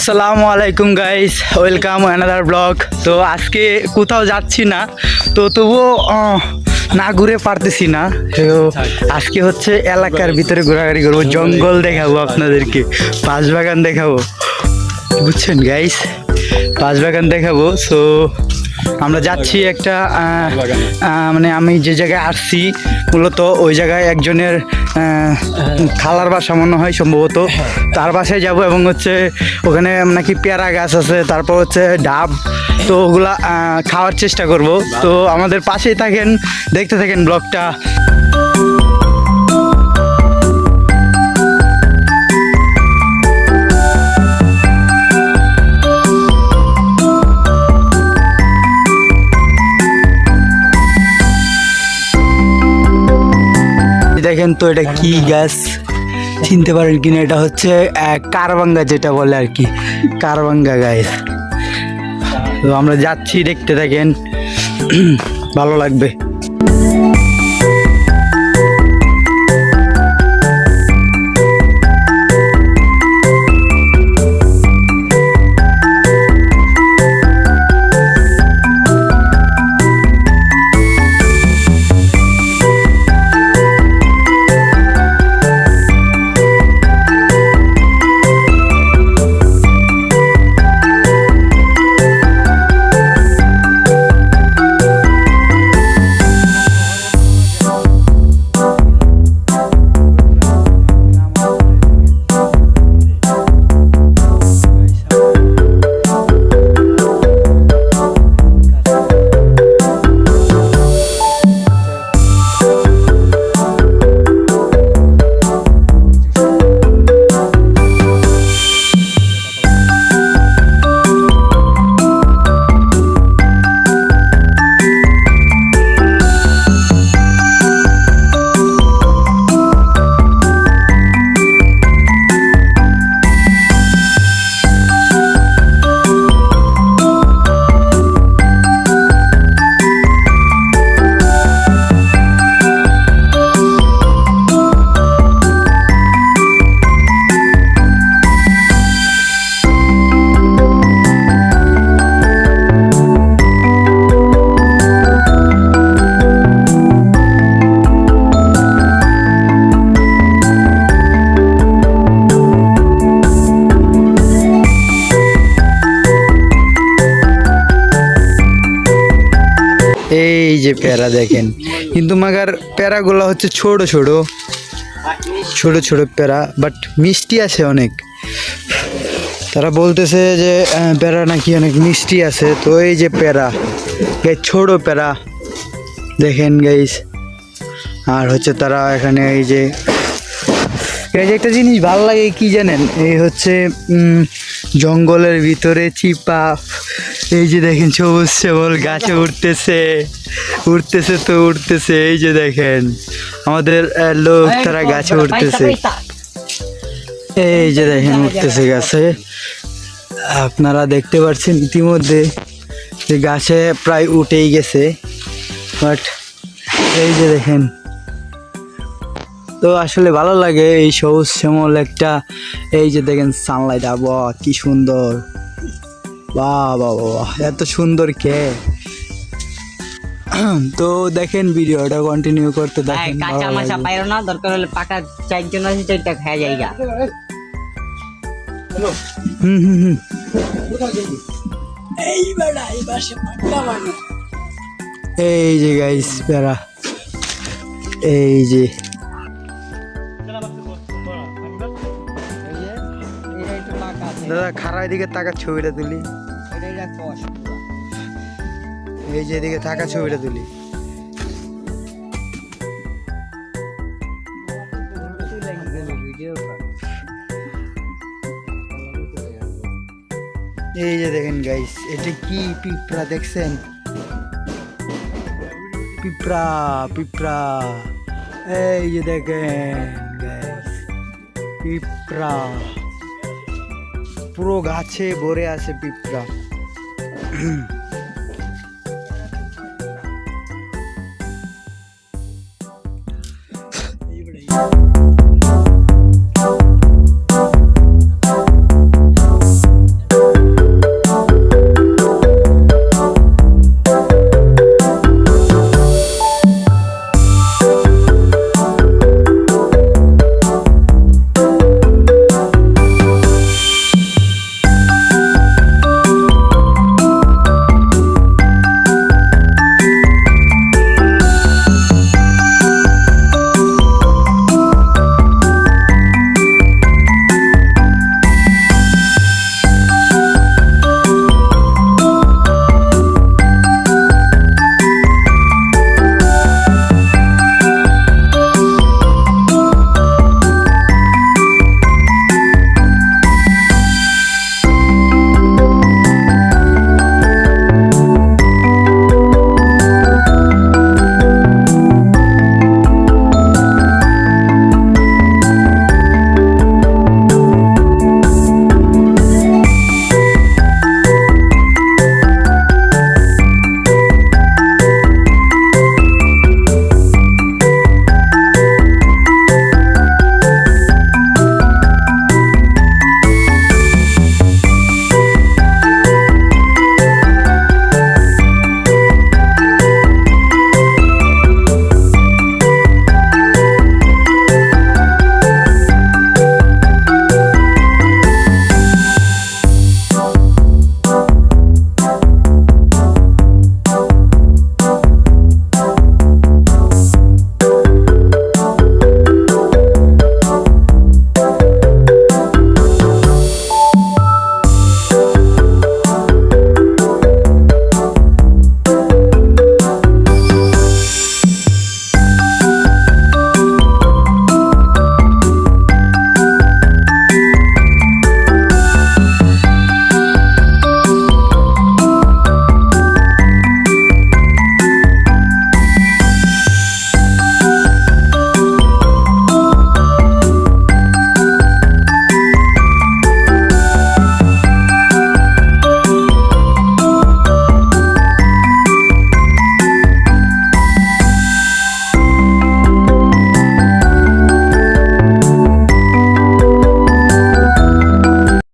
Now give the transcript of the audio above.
আসসালামু আলাইকুম guys, welcome another blog. তো আজকে কোথাও যাচ্ছি না, তো তবুও না ঘুরে পারতেছি না। তো আজকে হচ্ছে এলাকার ভিতরে ঘোরাঘুরি করবো, জঙ্গল দেখাবো আপনাদেরকে, বাঁশবাগান দেখাবো, বুঝছেন গাইস, বাঁশবাগান দেখাবো। সো আমরা যাচ্ছি একটা মানে আমি যে জায়গায় আসছি মূলত ওই জায়গায় একজনের খালার বাসা মনে হয় সম্ভবত, তার বাসায় যাব এবং হচ্ছে ওখানে নাকি পেয়ারা গাছ আছে, তারপর হচ্ছে ডাব, তো ওগুলা খাওয়ার চেষ্টা করব। তো আমাদের পাশেই থাকেন, দেখতে থাকেন ব্লগটা। দেখেন তো এটা কি গাছ, চিনতে পারেন কিনা? এটা হচ্ছে কারবাঙ্গা, যেটা বলে আর কি, কারবাঙ্গা গাছ। তো আমরা যাচ্ছি, দেখতে থাকেন, ভালো লাগবে। এই যে প্যারা দেখেন, কিন্তু মাগার প্যারাগুলো হচ্ছে ছোট ছোট ছোট ছোট প্যারা, বাট মিষ্টি আছে অনেক। তারা বলতেছে যে প্যারা নাকি অনেক মিষ্টি আছে। তো এই যে প্যারা গাইস, ছোট প্যারা দেখেন গাইস। আর হচ্ছে তারা এখানে এই যে একটা জিনিস ভালো লাগে কি জানেন, এই হচ্ছে জঙ্গলের ভিতরে চিপা, এই যে দেখেন সবুজ শ্যামল গাছে উঠতেছে উঠতেছে তো উঠতেছে। এই যে দেখেন আমাদের লোক, তারা গাছে উঠতেছে, এই যে দেখেন উঠতেছে গাছে। আপনারা দেখতে পাচ্ছেন ইতিমধ্যে যে গাছে প্রায় উঠেই গেছে, বাট এই যে দেখেন। তো আসলে ভালো লাগে এই সবুজ শ্যামল একটা, এই যে দেখেন সানলাইট, আবহাওয়া কি সুন্দর, বাহ বাহ বাহ, এত সুন্দর কে। তো দেখেন ভিডিওটা কন্টিনিউ করতে দেখেন। কাঁচা মাছা পাইরো না, দরকার হলে পাকা চারজন আছে চারটা খাওয়া যায়গা। এই যে গাইস প্যারা, এই যে দাদা খারাপ দিকে তাকা, ছবিটা তুলি। এই যে এদিকে থাকা ছবিটা তুলি। এই যে দেখেন গাইস, এটা কি পিঁপড়া দেখছেন? পিঁপড়া পিঁপড়া, এই যে দেখেন গাইস, পিঁপড়া পুরো গাছে ভরে আছে পিঁপড়া। এইবারে